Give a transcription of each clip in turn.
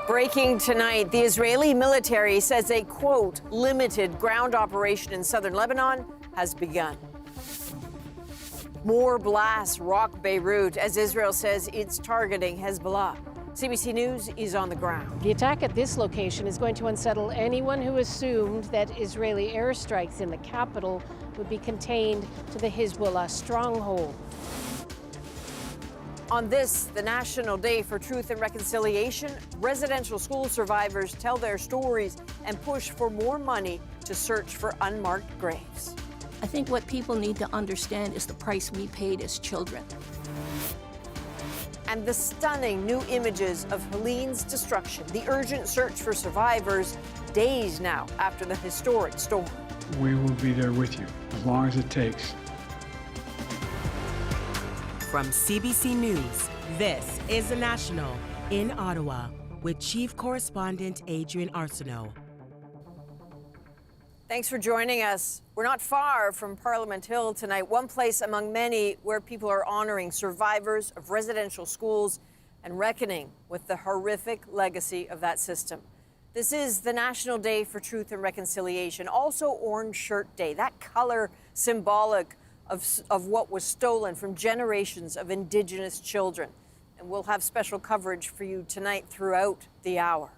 Breaking tonight, the Israeli military says a, quote, limited ground operation in southern Lebanon has begun. More blasts rock Beirut as Israel says it's targeting Hezbollah. CBC News is on the ground. The attack at this location is going to unsettle anyone who assumed that Israeli airstrikes in the capital would be contained to the Hezbollah stronghold. On this, the National Day for Truth and Reconciliation, residential school survivors tell their stories and push for more money to search for unmarked graves. I think what people need to understand is the price we paid as children. And the stunning new images of Helene's destruction, the urgent search for survivors, days now after the historic storm. We will be there with you as long as it takes. From CBC News, this is The National in Ottawa with Chief Correspondent Adrian Arsenault. Thanks for joining us. We're not far from Parliament Hill tonight, one place among many where people are honoring survivors of residential schools and reckoning with the horrific legacy of that system. This is the National Day for Truth and Reconciliation, also Orange Shirt Day, that color symbolic of what was stolen from generations of Indigenous children. And we'll have special coverage for you tonight throughout the hour.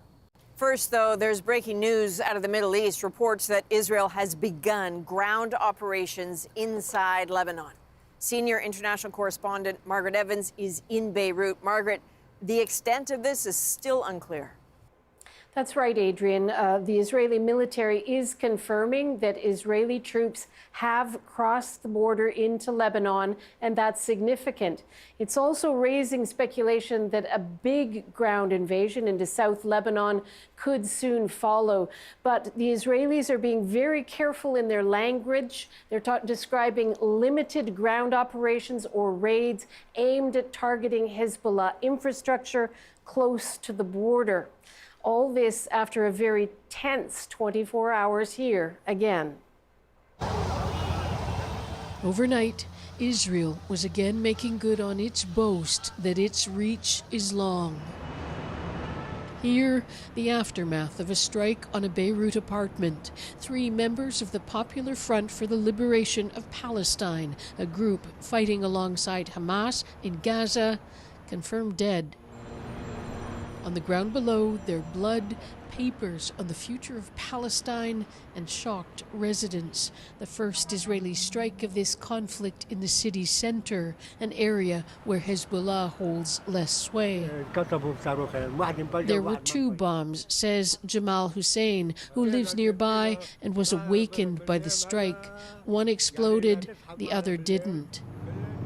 First, though, there's breaking news out of the Middle East, reports that Israel has begun ground operations inside Lebanon. Senior international correspondent Margaret Evans is in Beirut. Margaret, the extent of this is still unclear. That's right, Adrian. The Israeli military is confirming that Israeli troops have crossed the border into Lebanon, and that's significant. It's also raising speculation that a big ground invasion into South Lebanon could soon follow. But the Israelis are being very careful in their language. They're describing limited ground operations or raids aimed at targeting Hezbollah infrastructure close to the border. All this after a very tense 24 hours here again. Overnight, Israel was again making good on its boast that its reach is long. Here, the aftermath of a strike on a Beirut apartment. 3 members of the Popular Front for the Liberation of Palestine, a group fighting alongside Hamas in Gaza, confirmed dead. On the ground below, their blood, papers on the future of Palestine, and shocked residents. The first Israeli strike of this conflict in the city center, an area where Hezbollah holds less sway. There were 2 bombs, says Jamal Hussein, who lives nearby and was awakened by the strike. One exploded, the other didn't.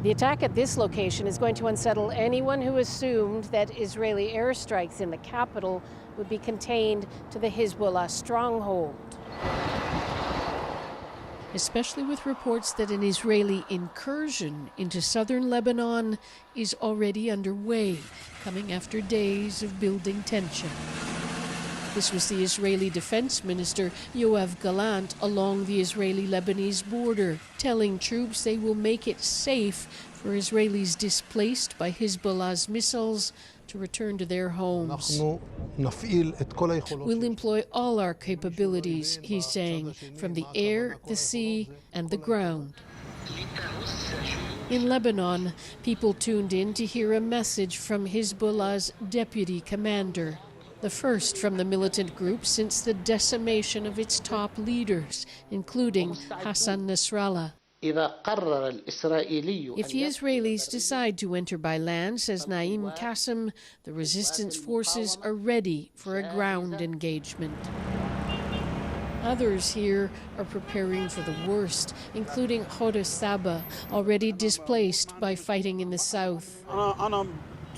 The attack at this location is going to unsettle anyone who assumed that Israeli airstrikes in the capital would be contained to the Hezbollah stronghold. Especially with reports that an Israeli incursion into southern Lebanon is already underway, coming after days of building tension. This was the Israeli Defense Minister Yoav Gallant along the Israeli-Lebanese border, telling troops they will make it safe for Israelis displaced by Hezbollah's missiles to return to their homes. We'll employ all our capabilities, he's saying, from the air, the sea, and the ground. In Lebanon, people tuned in to hear a message from Hezbollah's deputy commander, the first from the militant group since the decimation of its top leaders, including Hassan Nasrallah. If the Israelis decide to enter by land, says Naim Qassem, the resistance forces are ready for a ground engagement. Others here are preparing for the worst, including Hoda Saba, already displaced by fighting in the south.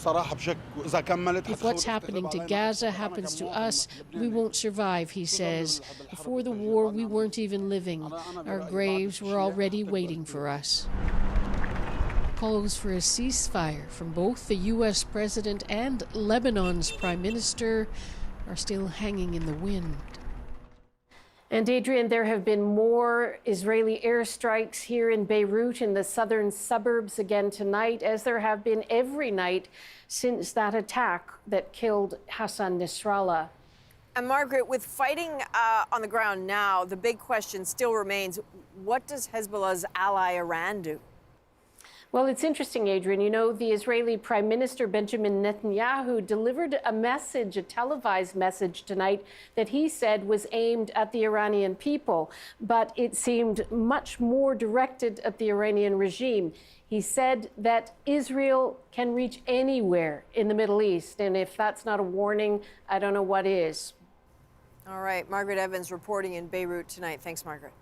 If what's happening to Gaza happens to us, we won't survive, he says. Before the war, we weren't even living. Our graves were already waiting for us. Calls for a ceasefire from both the U.S. president and Lebanon's prime minister are still hanging in the wind. And Adrian, there have been more Israeli airstrikes here in Beirut in the southern suburbs again tonight, as there have been every night since that attack that killed Hassan Nasrallah. And Margaret, with fighting on the ground now, the big question still remains, what does Hezbollah's ally Iran do? Well, it's interesting, Adrian. You know, the Israeli Prime Minister Benjamin Netanyahu delivered a message, a televised message tonight that he said was aimed at the Iranian people, but it seemed much more directed at the Iranian regime. He said that Israel can reach anywhere in the Middle East, and if that's not a warning, I don't know what is. All right, Margaret Evans reporting in Beirut tonight. Thanks, Margaret.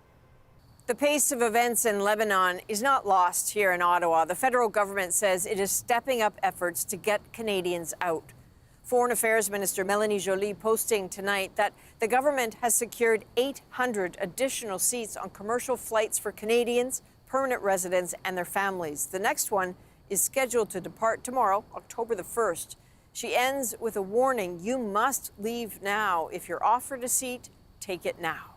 The pace of events in Lebanon is not lost here in Ottawa. The federal government says it is stepping up efforts to get Canadians out. Foreign Affairs Minister Melanie Joly posting tonight that the government has secured 800 additional seats on commercial flights for Canadians, permanent residents, and their families. The next one is scheduled to depart tomorrow, October the 1st. She ends with a warning: you must leave now. If you're offered a seat, take it now.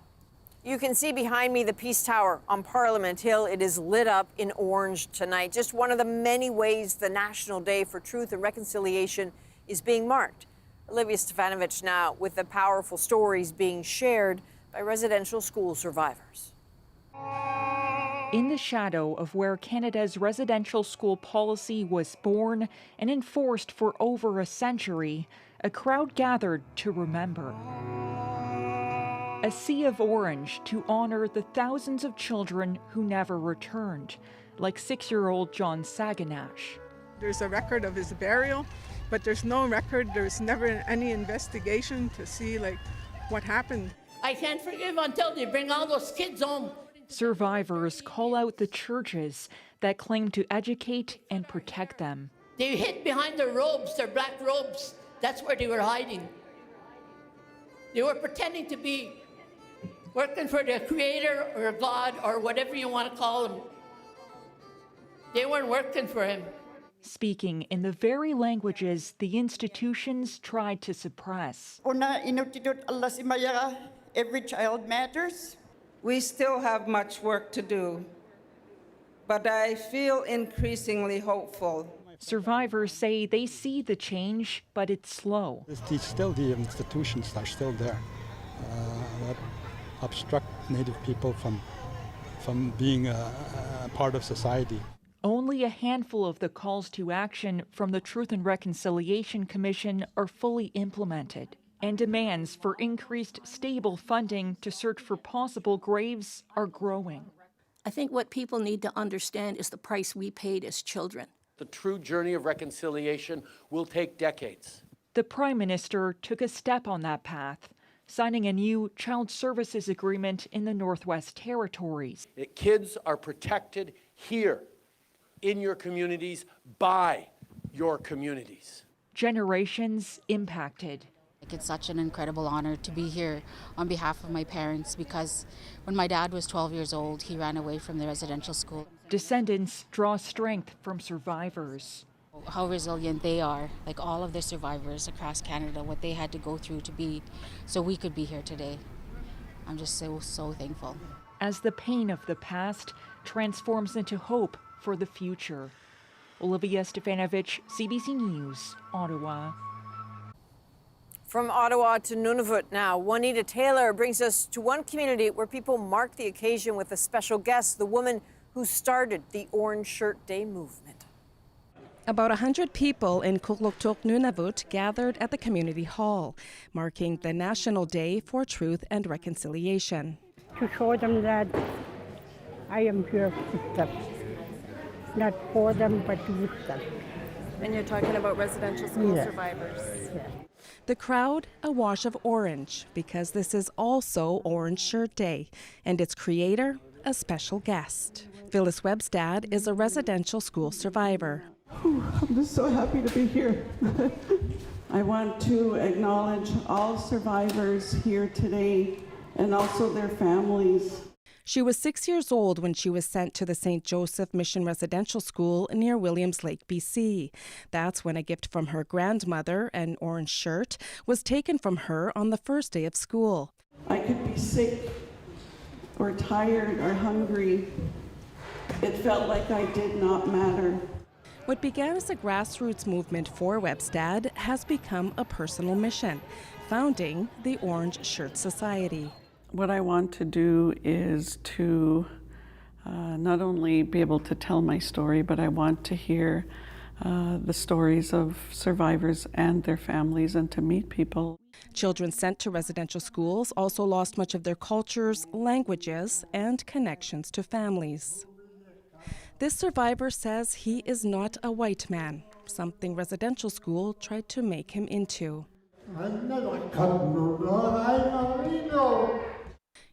You can see behind me the Peace Tower on Parliament Hill. It is lit up in orange tonight. Just one of the many ways the National Day for Truth and Reconciliation is being marked. Olivia Stefanovic now with the powerful stories being shared by residential school survivors. In the shadow of where Canada's residential school policy was born and enforced for over a century, a crowd gathered to remember. A sea of orange to honor the thousands of children who never returned, like 6-year-old John Saganash. There's a record of his burial, but there's no record, there's never any investigation to see what happened. I can't forgive until they bring all those kids home. Survivors call out the churches that claim to educate and protect them. They hid behind their robes, their black robes. That's where they were hiding. They were pretending to be working for the Creator or God or whatever you want to call him. They weren't working for him. Speaking in the very languages the institutions tried to suppress. Every child matters. We still have much work to do, but I feel increasingly hopeful. Survivors say they see the change, but it's slow. Still, the institutions are still there that obstruct Native people from being a part of society. Only a handful of the calls to action from the Truth and Reconciliation Commission are fully implemented, and demands for increased stable funding to search for possible graves are growing. I think what people need to understand is the price we paid as children. The true journey of reconciliation will take decades. The Prime Minister took a step on that path, signing a new child services agreement in the Northwest Territories. Kids are protected here in your communities by your communities. Generations impacted. It's such an incredible honor to be here on behalf of my parents, because when my dad was 12 years old, he ran away from the residential school. Descendants draw strength from survivors. How resilient they are, like all of the survivors across Canada, what they had to go through to be, so we could be here today. I'm just so thankful. As the pain of the past transforms into hope for the future. Olivia Stefanovic, CBC News, Ottawa. From Ottawa to Nunavut now, Juanita Taylor brings us to one community where people mark the occasion with a special guest, the woman who started the Orange Shirt Day movement. About 100 people in Kugluktuk, Nunavut gathered at the community hall, marking the National Day for Truth and Reconciliation. To show them that I am here with them, not for them, but with them. And you're talking about residential school survivors. Yes. The crowd awash of orange, because this is also Orange Shirt Day, and its creator, a special guest. Phyllis Webstad is a residential school survivor. I'm just so happy to be here. I want to acknowledge all survivors here today and also their families. She was 6 years old when she was sent to the St. Joseph Mission Residential School near Williams Lake, BC. That's when a gift from her grandmother, an orange shirt, was taken from her on the first day of school. I could be sick or tired or hungry. It felt like I did not matter. What began as a grassroots movement for Webstad has become a personal mission, founding the Orange Shirt Society. What I want to do is to not only be able to tell my story, but I want to hear the stories of survivors and their families and to meet people. Children sent to residential schools also lost much of their cultures, languages, and connections to families. This survivor says he is not a white man, something residential school tried to make him into.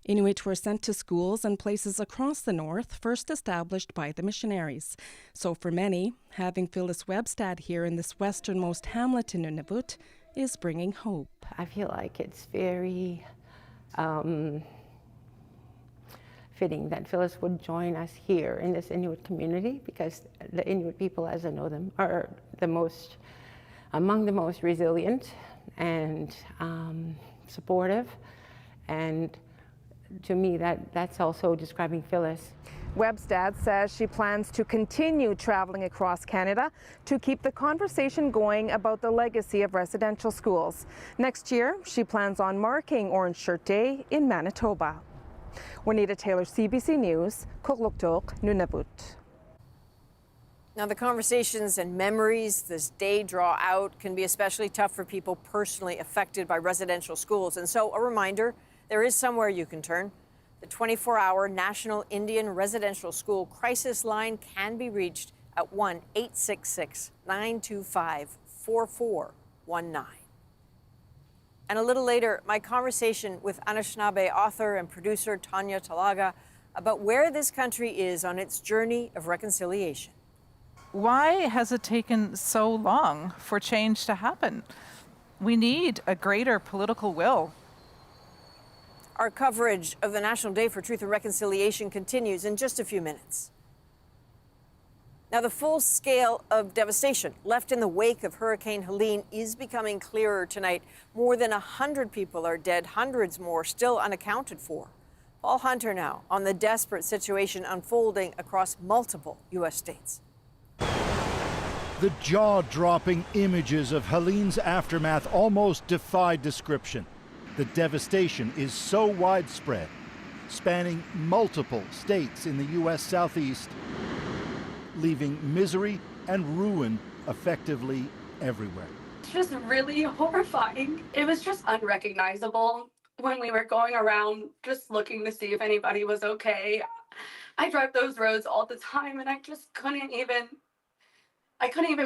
Inuit were sent to schools and places across the north, first established by the missionaries. So for many, having Phyllis Webstad here in this westernmost hamlet in Nunavut is bringing hope. I feel like it's very fitting that Phyllis would join us here in this Inuit community, because the Inuit people, as I know them, are among the most resilient and supportive, and to me that's also describing Phyllis. Webstad says she plans to continue traveling across Canada to keep the conversation going about the legacy of residential schools. Next year, she plans on marking Orange Shirt Day in Manitoba. Juanita Taylor, CBC News, Kugluktuk, Nunavut. Now, the conversations and memories this day draw out can be especially tough for people personally affected by residential schools. And so a reminder, there is somewhere you can turn. The 24-hour National Indian Residential School Crisis Line can be reached at 1-866-925-4419. And a little later, my conversation with Anishinaabe author and producer Tanya Talaga about where this country is on its journey of reconciliation. Why has it taken so long for change to happen? We need a greater political will. Our coverage of the National Day for Truth and Reconciliation continues in just a few minutes. Now, the full scale of devastation left in the wake of Hurricane Helene is becoming clearer tonight. More than 100 people are dead, hundreds more still unaccounted for. Paul Hunter now on the desperate situation unfolding across multiple U.S. states. The jaw-dropping images of Helene's aftermath almost defy description. The devastation is so widespread, spanning multiple states in the U.S. Southeast, leaving misery and ruin effectively everywhere. It's just really horrifying. It was just unrecognizable when we were going around just looking to see if anybody was okay. I drive those roads all the time and I just couldn't even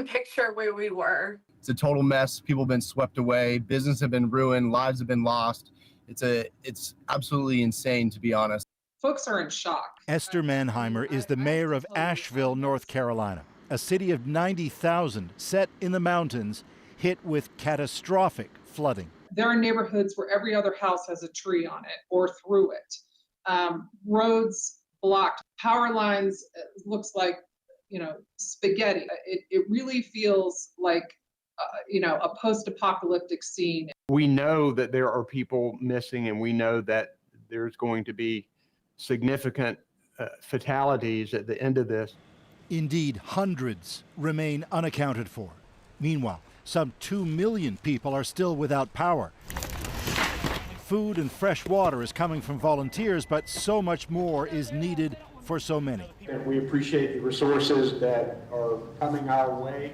picture where we were. It's a total mess. People have been swept away. Business have been ruined. Lives have been lost. It's absolutely insane, to be honest. Folks are in shock. Esther Mannheimer is the mayor of Asheville, North Carolina, a city of 90,000 set in the mountains, hit with catastrophic flooding. There are neighborhoods where every other house has a tree on it or through it. Roads blocked. Power lines looks like, spaghetti. It really feels like a post-apocalyptic scene. We know that there are people missing, and we know that there's going to be significant fatalities at the end of this. Indeed, hundreds remain unaccounted for. Meanwhile, some 2 million people are still without power. Food and fresh water is coming from volunteers, but so much more is needed for so many. And we appreciate the resources that are coming our way.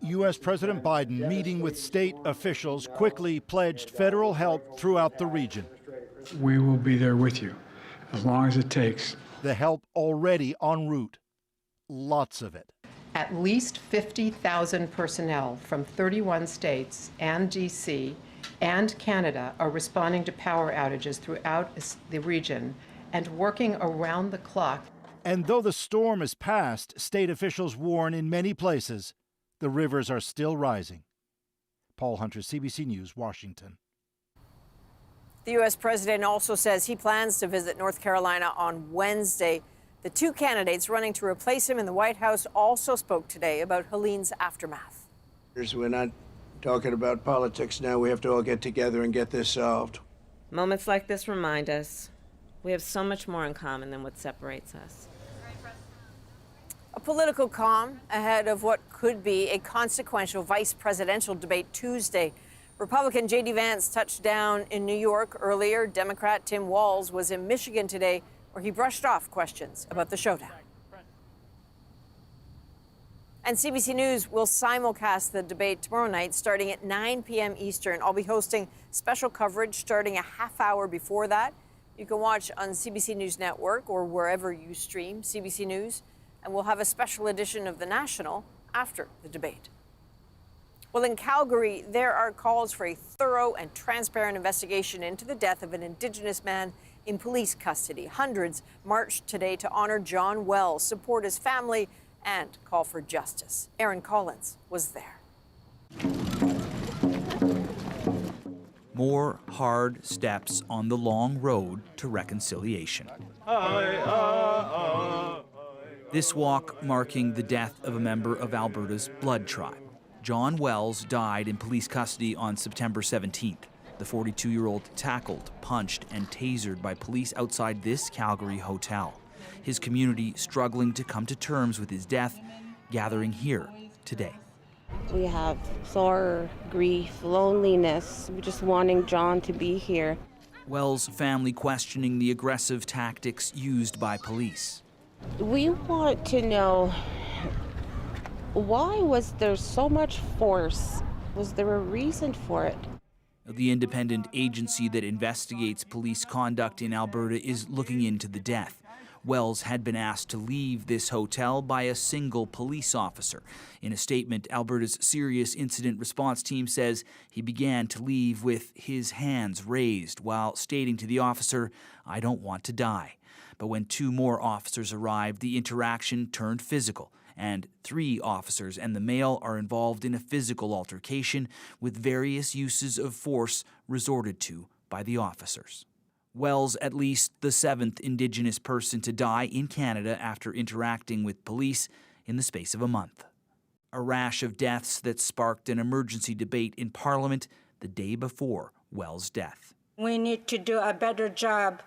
U.S. President Biden, meeting with state officials, quickly pledged federal help throughout the region. We will be there with you as long as it takes. The help already en route. Lots of it. At least 50,000 personnel from 31 states and D.C. and Canada are responding to power outages throughout the region and working around the clock. And though the storm has passed, state officials warn in many places the rivers are still rising. Paul Hunter, CBC News, Washington. The U.S. president also says he plans to visit North Carolina on Wednesday. The two candidates running to replace him in the White House also spoke today about Helene's aftermath. We're not talking about politics now. We have to all get together and get this solved. Moments like this remind us We have so much more in common than what separates us. A political calm ahead of what could be a consequential vice presidential debate Tuesday. Republican J.D. Vance touched down in New York earlier. Democrat Tim Walz was in Michigan today, where he brushed off questions about the showdown. And CBC News will simulcast the debate tomorrow night starting at 9 p.m. Eastern. I'll be hosting special coverage starting a half hour before that. You can watch on CBC News Network or wherever you stream CBC News. And we'll have a special edition of The National after the debate. Well, in Calgary, there are calls for a thorough and transparent investigation into the death of an Indigenous man in police custody. Hundreds marched today to honor John Wells, support his family, and call for justice. Aaron Collins was there. More hard steps on the long road to reconciliation. This walk marking the death of a member of Alberta's Blood Tribe. John Wells died in police custody on September 17th. The 42-year-old tackled, punched, and tasered by police outside this Calgary hotel. His community struggling to come to terms with his death, gathering here today. We have sorrow, grief, loneliness, just wanting John to be here. Wells' family questioning the aggressive tactics used by police. We want to know, why was there so much force? Was there a reason for it? The independent agency that investigates police conduct in Alberta is looking into the death. Wells had been asked to leave this hotel by a single police officer. In a statement, Alberta's Serious Incident Response Team says he began to leave with his hands raised while stating to the officer, "I don't want to die." But when two more officers arrived, the interaction turned physical, and 3 officers and the male are involved in a physical altercation with various uses of force resorted to by the officers. Wells, at least the 7th Indigenous person to die in Canada after interacting with police in the space of a month. A rash of deaths that sparked an emergency debate in Parliament the day before Wells' death. We need to do a better job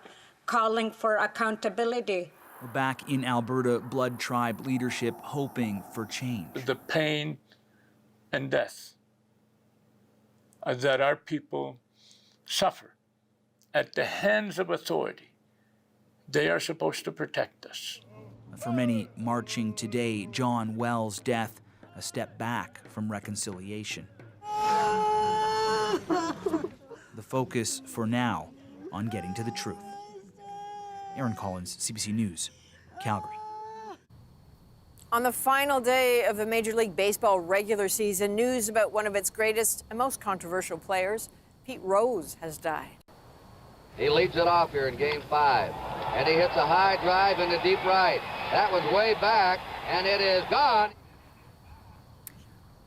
calling for accountability. Back in Alberta, Blood Tribe leadership hoping for change. The pain and death that our people suffer at the hands of authority. They are supposed to protect us. For many marching today, John Wells' death a step back from reconciliation. The focus for now on getting to the truth. Aaron Collins, CBC News, Calgary. On the final day of the Major League Baseball regular season, news about one of its greatest and most controversial players, Pete Rose, has died. He leads it off here in Game 5, and he hits a high drive into deep right. That one's way back, and it is gone.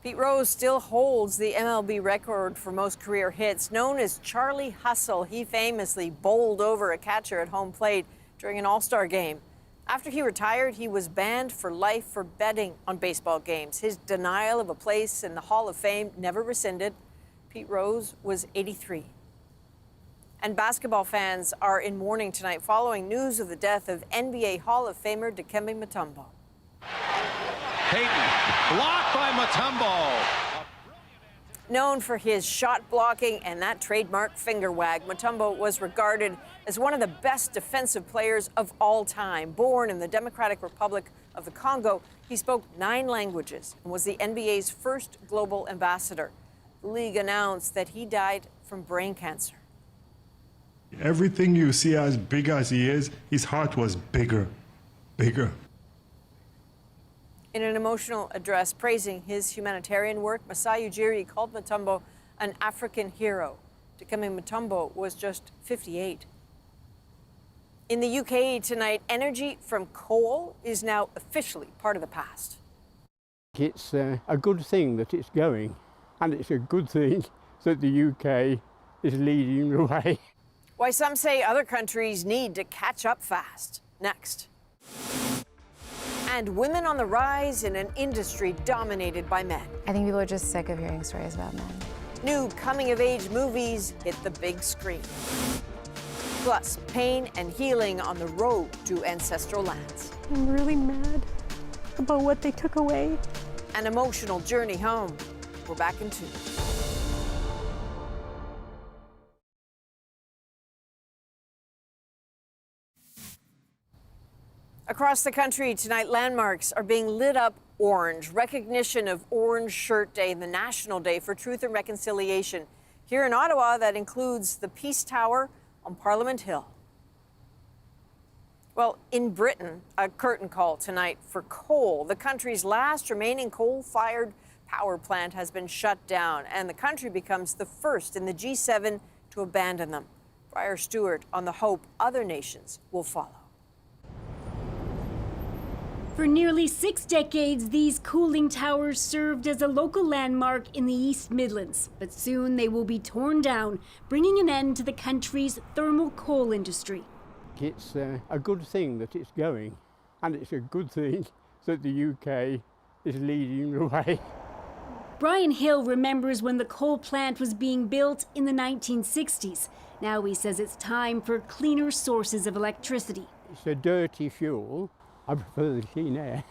Pete Rose still holds the MLB record for most career hits. Known as Charlie Hustle, he famously bowled over a catcher at home plate during an All-Star game. After he retired, he was banned for life for betting on baseball games. His denial of a place in the Hall of Fame never rescinded. Pete Rose was 83. And basketball fans are in mourning tonight following news of the death of NBA Hall of Famer Dikembe Mutombo. Payton, blocked by Mutombo. Known for his shot blocking and that trademark finger wag, Mutombo was regarded as one of the best defensive players of all time. Born in the Democratic Republic of the Congo, he spoke 9 languages and was the NBA's first global ambassador. The league announced that he died from brain cancer. Everything you see as big as he is, his heart was bigger. In an emotional address praising his humanitarian work, Masai Ujiri called Mutombo an African hero. Dikembe Mutombo was just 58. In the UK tonight, energy from coal is now officially part of the past. It's a good thing that it's going, and it's a good thing that the UK is leading the way. Why some say other countries need to catch up fast. Next. And women on the rise in an industry dominated by men. I think people are just sick of hearing stories about men. New coming-of-age movies hit the big screen. Plus, pain and healing on the road to ancestral lands. I'm really mad about what they took away. An emotional journey home. We're back in 2. Across the country tonight, landmarks are being lit up orange. Recognition of Orange Shirt Day, the National Day for Truth and Reconciliation. Here in Ottawa, that includes the Peace Tower on Parliament Hill. Well, in Britain, a curtain call tonight for coal. The country's last remaining coal-fired power plant has been shut down, and the country becomes the first in the G7 to abandon them. Briar Stewart on the hope other nations will follow. For nearly 6 decades, these cooling towers served as a local landmark in the East Midlands. But soon they will be torn down, bringing an end to the country's thermal coal industry. It's a good thing that it's going, and it's a good thing that the UK is leading the way. Brian Hill remembers when the coal plant was being built in the 1960s. Now he says it's time for cleaner sources of electricity. It's a dirty fuel. I prefer the clean air.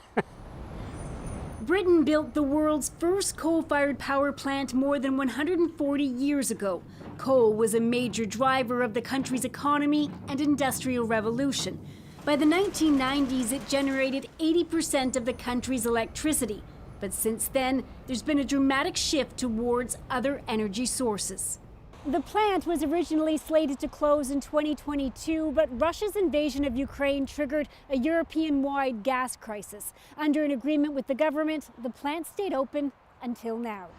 Britain built the world's first coal-fired power plant more than 140 years ago. Coal was a major driver of the country's economy and industrial revolution. By the 1990s, it generated 80% of the country's electricity. But since then, there's been a dramatic shift towards other energy sources. The plant was originally slated to close in 2022, but Russia's invasion of Ukraine triggered a European-wide gas crisis. Under an agreement with the government, the plant stayed open until now.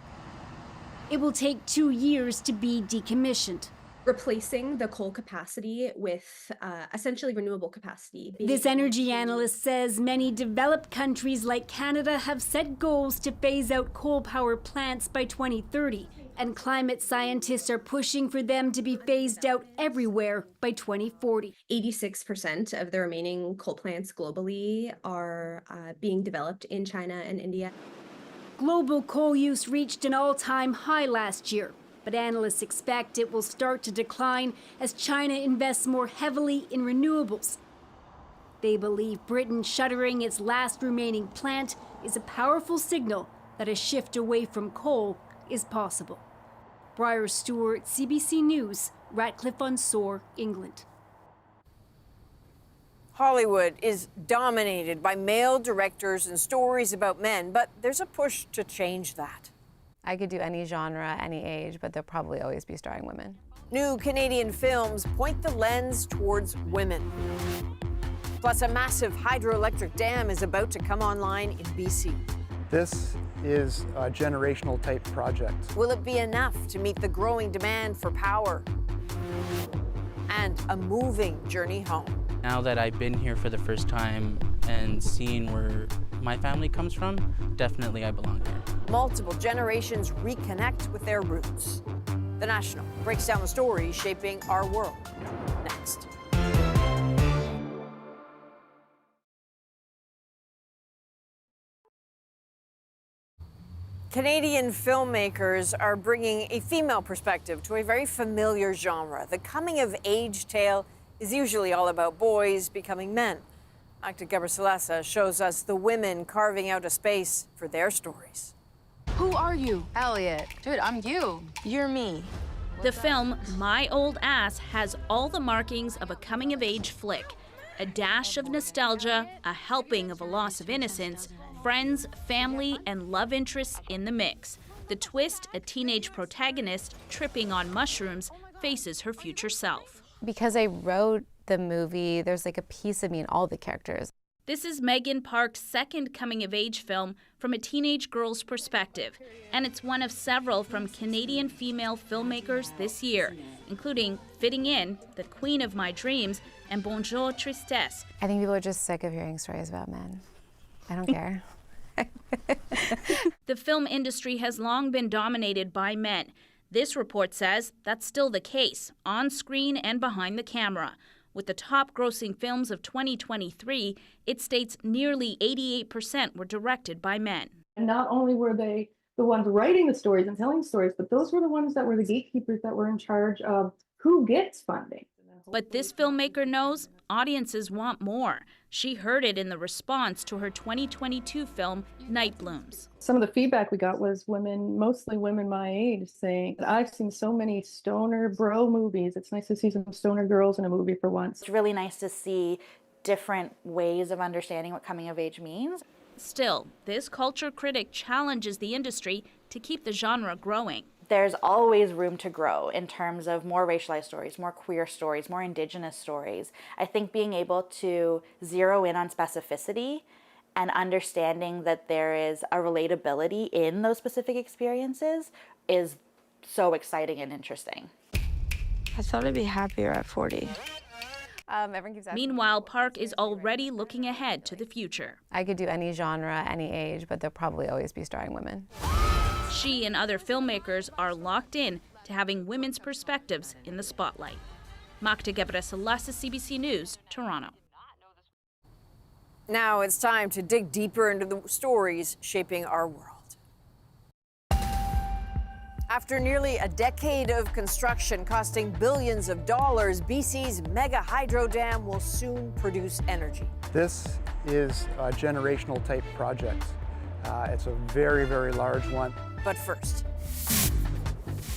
It will take 2 years to be decommissioned. Replacing the coal capacity with essentially renewable capacity. This energy analyst says many developed countries like Canada have set goals to phase out coal power plants by 2030. And climate scientists are pushing for them to be phased out everywhere by 2040. 86% of the remaining coal plants globally are being developed in China and India. Global coal use reached an all-time high last year, but analysts expect it will start to decline as China invests more heavily in renewables. They believe Britain shuttering its last remaining plant is a powerful signal that a shift away from coal is possible. Briar Stewart, CBC News, Ratcliffe-on-Soar, England. Hollywood is dominated by male directors and stories about men, but there's a push to change that. I could do any genre, any age, but there'll probably always be starring women. New Canadian films point the lens towards women. Plus, a massive hydroelectric dam is about to come online in BC. This is a generational type project. Will it be enough to meet the growing demand for power? And a moving journey home. Now that I've been here for the first time and seen where my family comes from, definitely I belong here. Multiple generations reconnect with their roots. The National breaks down the stories shaping our world. Next. Canadian filmmakers are bringing a female perspective to a very familiar genre. The coming-of-age tale is usually all about boys becoming men. Actor Dikembe shows us the women carving out a space for their stories. Who are you? Elliot. Dude, I'm you. You're me. The film, My Old Ass, has all the markings of a coming-of-age flick. A dash of nostalgia, a helping of a loss of innocence, friends, family, and love interests in the mix. The twist, a teenage protagonist tripping on mushrooms faces her future self. Because I wrote the movie, there's like a piece of me in all the characters. This is Megan Park's second coming-of-age film from a teenage girl's perspective, and it's one of several from Canadian female filmmakers this year, including Fitting In, The Queen of My Dreams, and Bonjour Tristesse. I think people are just sick of hearing stories about men. I don't care. The film industry has long been dominated by men. This report says that's still the case, on screen and behind the camera. With the top grossing films of 2023, it states nearly 88% were directed by men. And not only were they the ones writing the stories and telling stories, but those were the ones that were the gatekeepers that were in charge of who gets funding. But this filmmaker knows audiences want more. She heard it in the response to her 2022 film, Night Blooms. Some of the feedback we got was women, mostly women my age, saying, I've seen so many stoner bro movies. It's nice to see some stoner girls in a movie for once. It's really nice to see different ways of understanding what coming of age means. Still, this culture critic challenges the industry to keep the genre growing. There's always room to grow in terms of more racialized stories, more queer stories, more Indigenous stories. I think being able to zero in on specificity and understanding that there is a relatability in those specific experiences is so exciting and interesting. I thought I'd be happier at 40. Meanwhile, Park is already looking ahead to the future. I could do any genre, any age, but there'll probably always be starring women. She and other filmmakers are locked in to having women's perspectives in the spotlight. Magda Gebreselassie, CBC News, Toronto. Now it's time to dig deeper into the stories shaping our world. After nearly a decade of construction costing billions of dollars, BC's mega hydro dam will soon produce energy. This is a generational type project. It's a very, very large one. But first,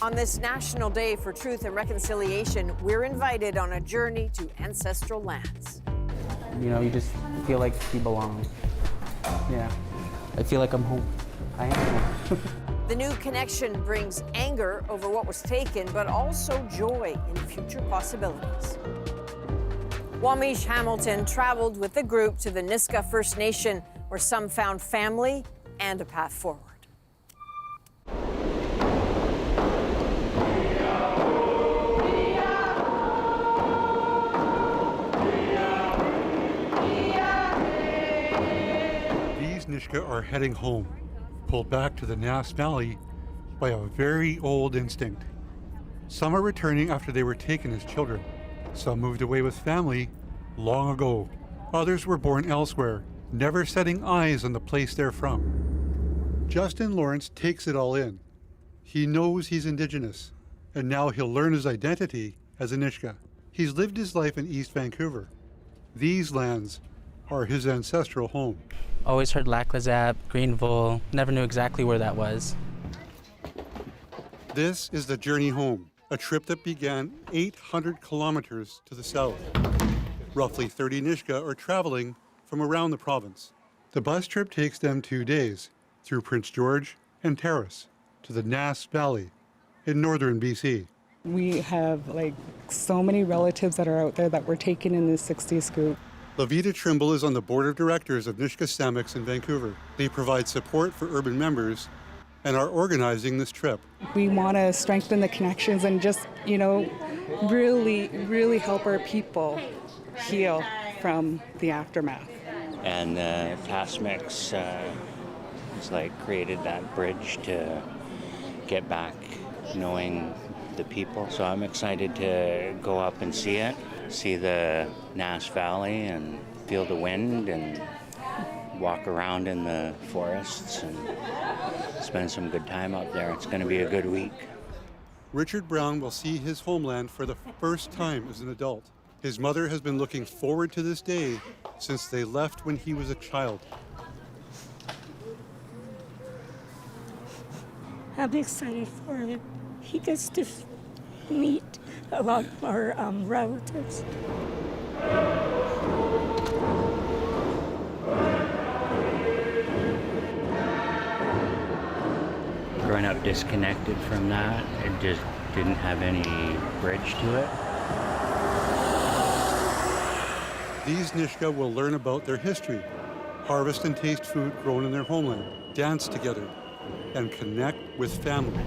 on this National Day for Truth and Reconciliation, we're invited on a journey to ancestral lands. You know, you just feel like you belong. Yeah, I feel like I'm home. I am home. The new connection brings anger over what was taken, but also joy in future possibilities. Wamish Hamilton traveled with the group to the Nisga'a First Nation, where some found family and a path forward. These Nisga'a are heading home, pulled back to the Nass Valley by a very old instinct. Some are returning after they were taken as children. Some moved away with family long ago. Others were born elsewhere, never setting eyes on the place they're from. Justin Lawrence takes it all in. He knows he's Indigenous, and now he'll learn his identity as a Nisga'a. He's lived his life in East Vancouver. These lands are his ancestral home. Always heard Lac La Zappe, Greenville, never knew exactly where that was. This is the journey home, a trip that began 800 kilometers to the south. Roughly 30 Nisga'a are traveling from around the province. The bus trip takes them 2 days through Prince George and Terrace to the Nass Valley in northern BC. We have so many relatives that are out there that were taken in the 60 scoop. Lavita Trimble is on the board of directors of Nisga'a Samics in Vancouver. They provide support for urban members and are organizing this trip. We want to strengthen the connections and just, really, really help our people heal from the aftermath. And Tasmix has created that bridge to get back knowing the people. So I'm excited to go up and see it, see the Nass Valley and feel the wind and walk around in the forests and spend some good time up there. It's going to be a good week. Richard Brown will see his homeland for the first time as an adult. His mother has been looking forward to this day since they left when he was a child. I'm excited for him. He gets to meet a lot of our relatives. Growing up disconnected from that, it just didn't have any bridge to it. These Nisga'a will learn about their history, harvest and taste food grown in their homeland, dance together, and connect with family.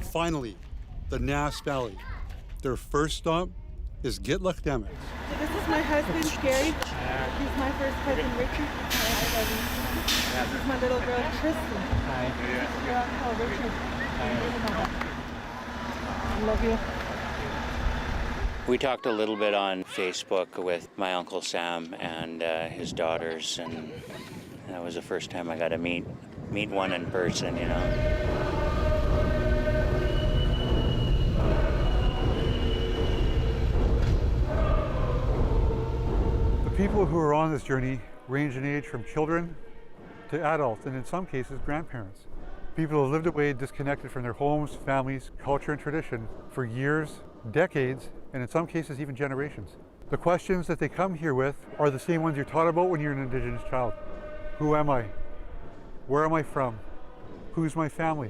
Finally, the Nass Valley. Their first stop is Gitlach-Demek. This is my husband, Gary. He's my first cousin, Richard. This is my little girl, Tristan. Hi. Oh, Richard. I love you. We talked a little bit on Facebook with my Uncle Sam and his daughters, and that was the first time I got to meet one in person, people who are on this journey range in age from children to adults, and in some cases, grandparents. People who have lived away disconnected from their homes, families, culture, and tradition for years, decades, and in some cases, even generations. The questions that they come here with are the same ones you're taught about when you're an Indigenous child. Who am I? Where am I from? Who's my family?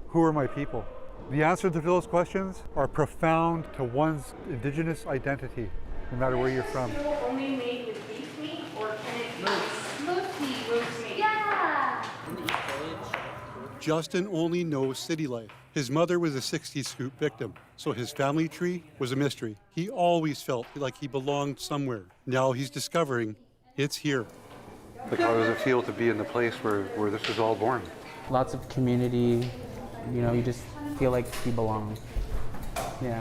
Who are my people? The answers to those questions are profound to one's Indigenous identity, no matter where you're from. Only made with beef meat, or can it be moose meat? Yeah! Justin only knows city life. His mother was a 60s scoop victim, so his family tree was a mystery. He always felt like he belonged somewhere. Now he's discovering it's here. Like, how does it feel to be in the place where this was all born? Lots of community, you know, you just feel like you belong. Yeah,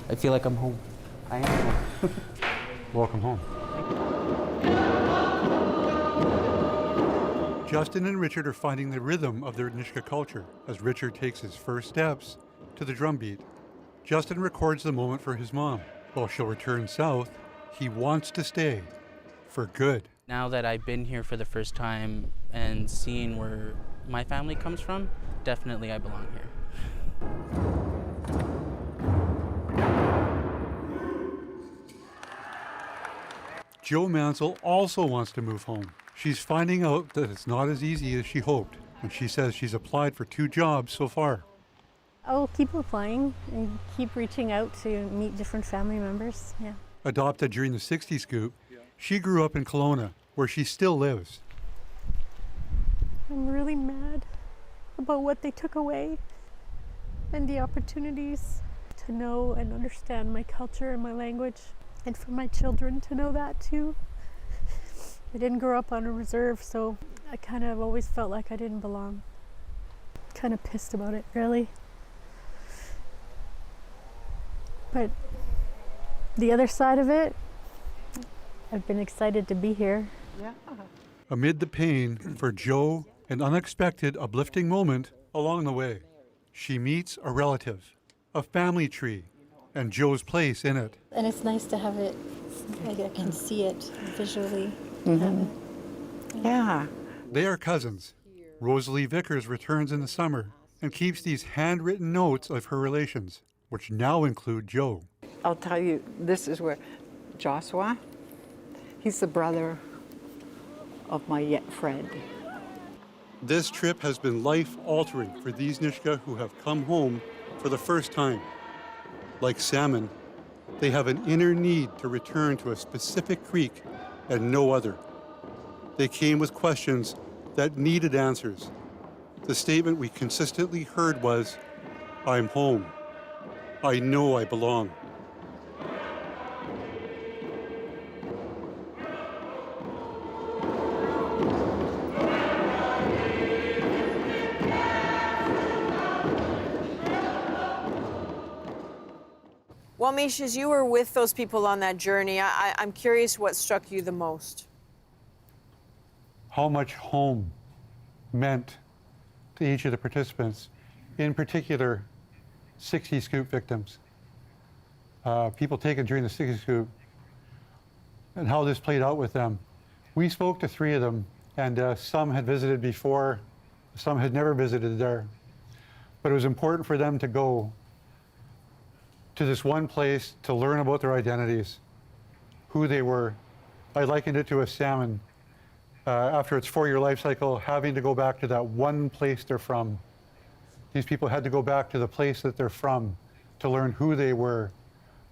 I feel like I'm home. I am home. Welcome home. Justin and Richard are finding the rhythm of their Nisga'a culture as Richard takes his first steps to the drum beat. Justin records the moment for his mom. While she'll return south, he wants to stay for good. Now that I've been here for the first time and seeing where my family comes from, definitely I belong here. Jo Mansell also wants to move home. She's finding out that it's not as easy as she hoped, and she says she's applied for 2 jobs so far. I'll keep applying and keep reaching out to meet different family members, yeah. Adopted during the 60s scoop, she grew up in Kelowna, where she still lives. I'm really mad about what they took away and the opportunities to know and understand my culture and my language, and for my children to know that too. I didn't grow up on a reserve, so I kind of always felt like I didn't belong. Kind of pissed about it, really. But the other side of it, I've been excited to be here. Yeah. Amid the pain, for Jo, an unexpected, uplifting moment along the way. She meets a relative, a family tree, and Jo's place in it. And it's nice to have it, like I can see it visually. Yeah. They are cousins. Rosalie Vickers returns in the summer and keeps these handwritten notes of her relations, which now include Jo. I'll tell you, this is where Joshua, he's the brother of my yet friend. This trip has been life-altering for these Nisga'a who have come home for the first time. Like salmon, they have an inner need to return to a specific creek and no other. They came with questions that needed answers. The statement we consistently heard was, "I'm home. I know I belong." Wamish, as you were with those people on that journey, I'm curious what struck you the most. How much home meant to each of the participants, in particular 60 scoop victims. People taken during the 60 scoop, and how this played out with them. We spoke to 3 of them, and some had visited before, some had never visited there. But it was important for them to go to this one place to learn about their identities, who they were. I likened it to a salmon. After its 4-year life cycle, having to go back to that one place they're from. These people had to go back to the place that they're from to learn who they were,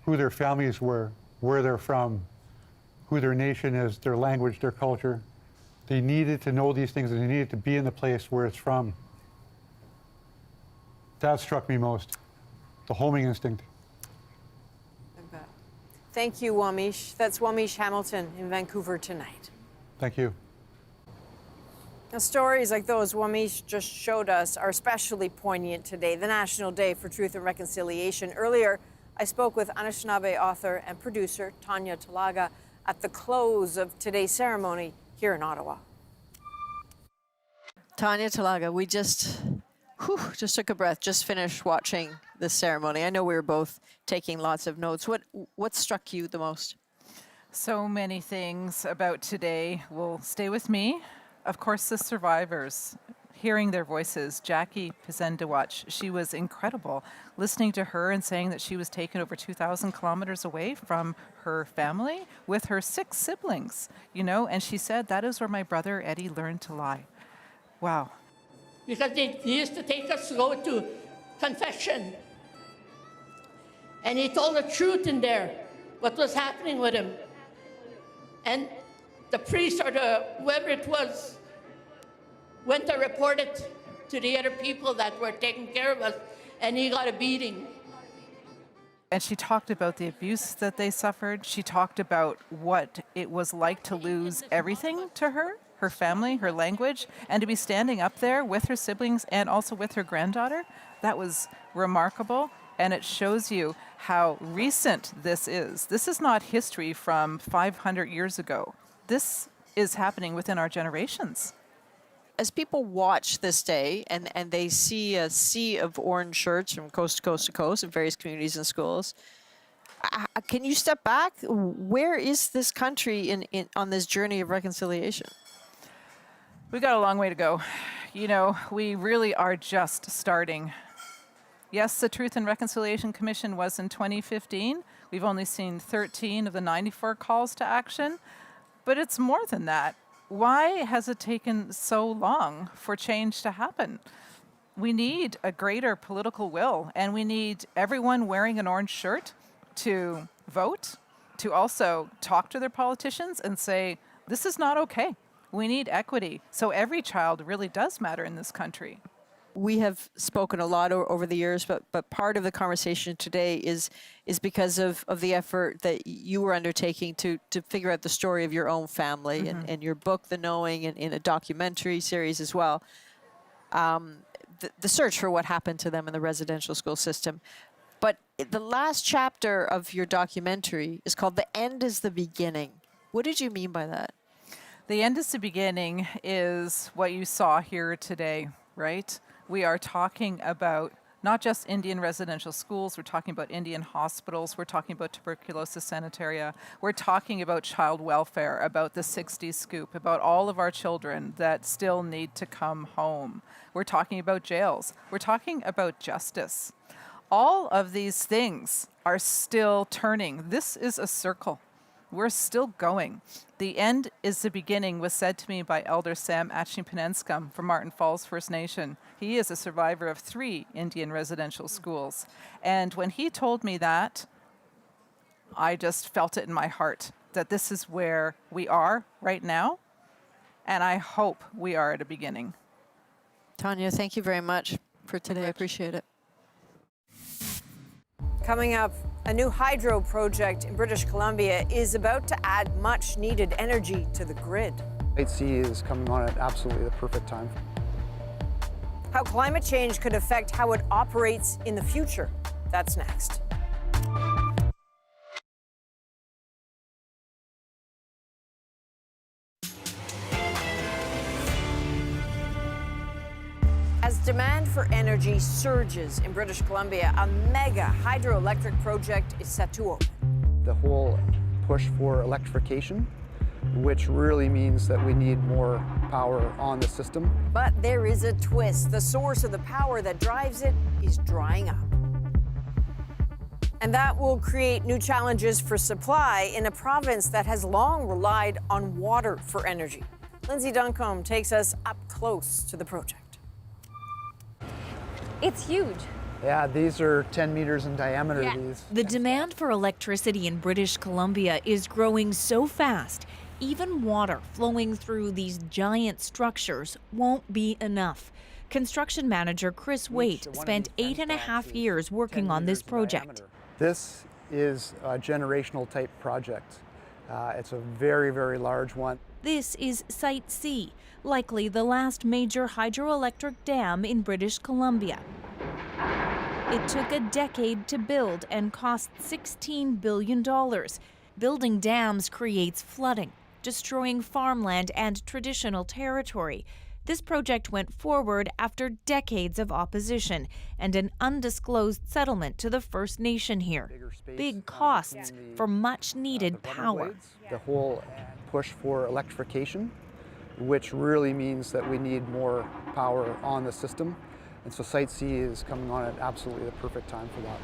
who their families were, where they're from, who their nation is, their language, their culture. They needed to know these things, and they needed to be in the place where it's from. That struck me most, the homing instinct. Thank you, Wamish. That's Wamish Hamilton in Vancouver tonight. Thank you. Now, stories like those Wamish just showed us are especially poignant today, the National Day for Truth and Reconciliation. Earlier, I spoke with Anishinaabe author and producer Tanya Talaga at the close of today's ceremony here in Ottawa. Tanya Talaga, we just took a breath, just finished watching this ceremony. I know we were both taking lots of notes. What struck you the most? So many things about today will stay with me. Of course, the survivors, hearing their voices. Jackie Pizendawach, she was incredible. Listening to her and saying that she was taken over 2,000 kilometers away from her family with her 6 siblings, you know, and she said, that is where my brother Eddie learned to lie. Wow. Because they used to take us to go to confession. And he told the truth in there, what was happening with him. And the priest or whoever it was went to report it to the other people that were taking care of us, and he got a beating. And she talked about the abuse that they suffered. She talked about what it was like to lose everything to her, her family, her language, and to be standing up there with her siblings and also with her granddaughter. That was remarkable, and it shows you how recent this is. This is not history from 500 years ago. This is happening within our generations. As people watch this day and they see a sea of orange shirts from coast to coast to coast in various communities and schools, can you step back? Where is this country on this journey of reconciliation? We've got a long way to go. You know, we really are just starting. Yes, the Truth and Reconciliation Commission was in 2015. We've only seen 13 of the 94 calls to action, but it's more than that. Why has it taken so long for change to happen? We need a greater political will, and we need everyone wearing an orange shirt to vote, to also talk to their politicians and say, this is not okay. We need equity. So every child really does matter in this country. We have spoken a lot over the years, but part of the conversation today is because of the effort that you were undertaking to figure out the story of your own family and your book, The Knowing, and in a documentary series as well. The search for what happened to them in the residential school system. But the last chapter of your documentary is called The End is the Beginning. What did you mean by that? The end is the beginning is what you saw here today, right? We are talking about not just Indian residential schools, we're talking about Indian hospitals, we're talking about tuberculosis sanitaria, we're talking about child welfare, about the 60s scoop, about all of our children that still need to come home. We're talking about jails, we're talking about justice. All of these things are still turning. This is a circle. We're still going. The end is the beginning was said to me by Elder Sam Atchie-Penenscum from Martin Falls First Nation. He is a survivor of 3 Indian residential schools. And when he told me that, I just felt it in my heart that this is where we are right now. And I hope we are at a beginning. Tanya, thank you very much for today. I appreciate it. Coming up, a new hydro project in British Columbia is about to add much needed energy to the grid. White Sea is coming on at absolutely the perfect time. How climate change could affect how it operates in the future. That's next. As demand for energy surges in British Columbia, a mega hydroelectric project is set to open. The whole push for electrification, which really means that we need more power on the system. But there is a twist. The source of the power that drives it is drying up. And that will create new challenges for supply in a province that has long relied on water for energy. Lindsay Duncombe takes us up close to the project. It's huge. Yeah, these are 10 meters in diameter. These. The demand for electricity in British Columbia is growing so fast, even water flowing through these giant structures won't be enough. Construction manager Chris Waite spent 8.5 years working on this project. This is a generational type project. It's a very, very large one. This is Site C, likely the last major hydroelectric dam in British Columbia. It took a decade to build and cost $16 billion. Building dams creates flooding, destroying farmland and traditional territory. This project went forward after decades of opposition and an undisclosed settlement to the First Nation here. Big costs for much-needed power. The whole push for electrification, which really means that we need more power on the system. And so Site C is coming on at absolutely the perfect time for that.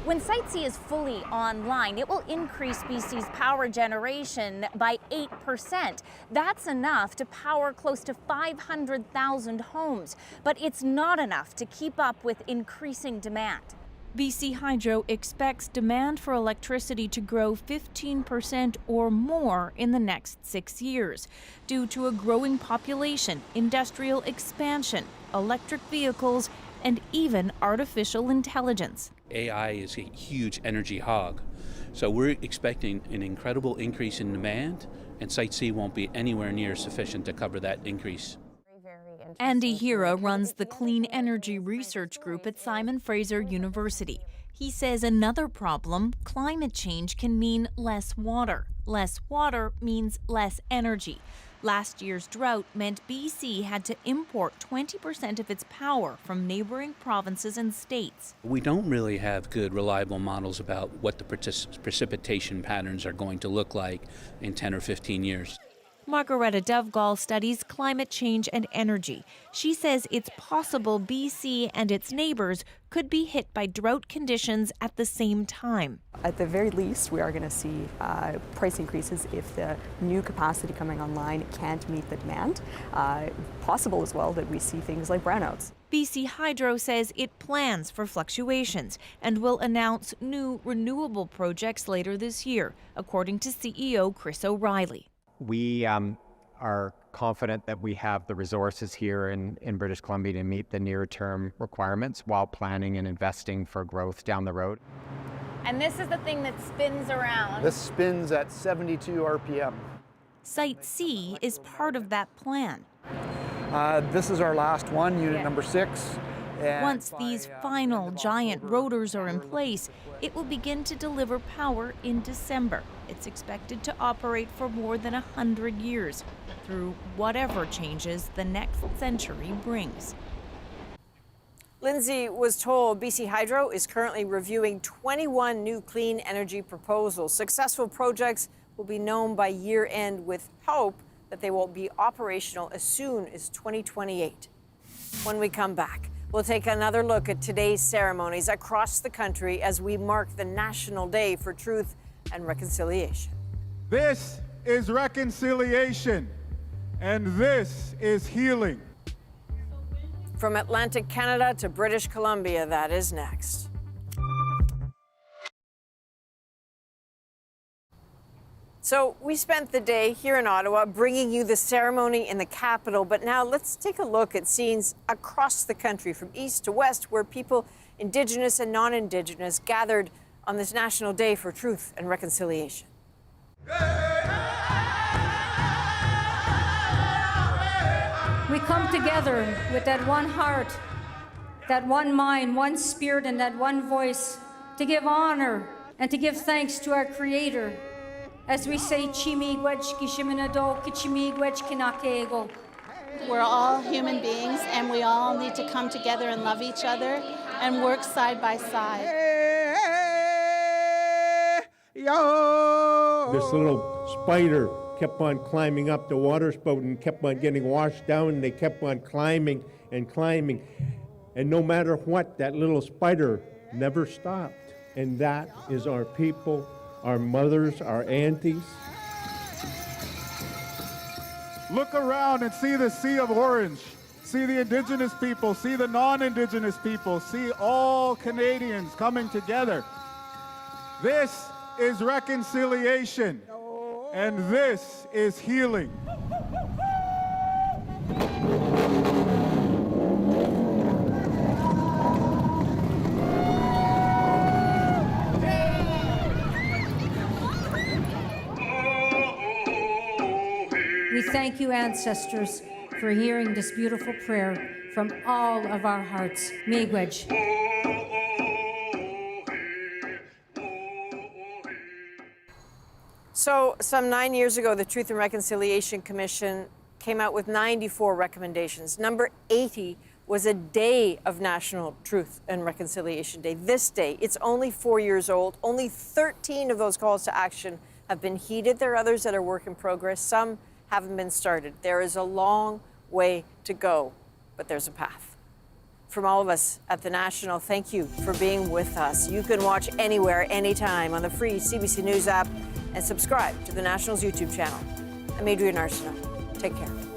When Site C is fully online, it will increase BC's power generation by 8%. That's enough to power close to 500,000 homes, but it's not enough to keep up with increasing demand. BC Hydro expects demand for electricity to grow 15% or more in the next 6 years due to a growing population, industrial expansion, electric vehicles, and even artificial intelligence. AI is a huge energy hog, so we're expecting an incredible increase in demand, and Site C won't be anywhere near sufficient to cover that increase. Andy Hira runs the Clean Energy Research Group at Simon Fraser University. He says another problem, climate change, can mean less water. Less water means less energy. Last year's drought meant BC had to import 20% of its power from neighboring provinces and states. We don't really have good, reliable models about what the precipitation patterns are going to look like in 10 or 15 years. Margareta Dovgall studies climate change and energy. She says it's possible BC and its neighbors could be hit by drought conditions at the same time. At the very least, we are going to see price increases if the new capacity coming online can't meet the demand. Possible as well that we see things like brownouts. BC Hydro says it plans for fluctuations and will announce new renewable projects later this year, according to CEO Chris O'Reilly. We are confident that we have the resources here in British Columbia to meet the near-term requirements while planning and investing for growth down the road. And this is the thing that spins around. This spins at 72 RPM. Site C is part of that plan. This is our last one, unit number 6. Once these final giant rotors are in place, it will begin to deliver power in December. It's expected to operate for more than 100 years, through whatever changes the next century brings. Lindsay was told BC Hydro is currently reviewing 21 new clean energy proposals. Successful projects will be known by year end, with hope that they will be operational as soon as 2028. When we come back, we'll take another look at today's ceremonies across the country as we mark the National Day for Truth and Reconciliation. This is reconciliation, and this is healing. From Atlantic Canada to British Columbia, that is next. So we spent the day here in Ottawa bringing you the ceremony in the capital, but now let's take a look at scenes across the country from east to west where people, Indigenous and non-Indigenous, gathered on this National Day for Truth and Reconciliation. We come together with that one heart, that one mind, one spirit, and that one voice to give honor and to give thanks to our Creator. As we say, we're all human beings, and we all need to come together and love each other and work side by side. This little spider kept on climbing up the water spout and kept on getting washed down, and they kept on climbing and climbing. And no matter what, that little spider never stopped. And that is our people, our mothers, our aunties. Look around and see the sea of orange. See the Indigenous people, see the non-Indigenous people, see all Canadians coming together. This is reconciliation, and this is healing. We thank you, ancestors, for hearing this beautiful prayer from all of our hearts. Miigwech. So some 9 years ago, the Truth and Reconciliation Commission came out with 94 recommendations. Number 80 was a day of National Truth and Reconciliation Day. This day, it's only 4 years old. Only 13 of those calls to action have been heeded. There are others that are work in progress. Some haven't been started. There is a long way to go, but there's a path. From all of us at The National, thank you for being with us. You can watch anywhere, anytime on the free CBC News app and subscribe to The National's YouTube channel. I'm Adrienne Arsenault. Take care.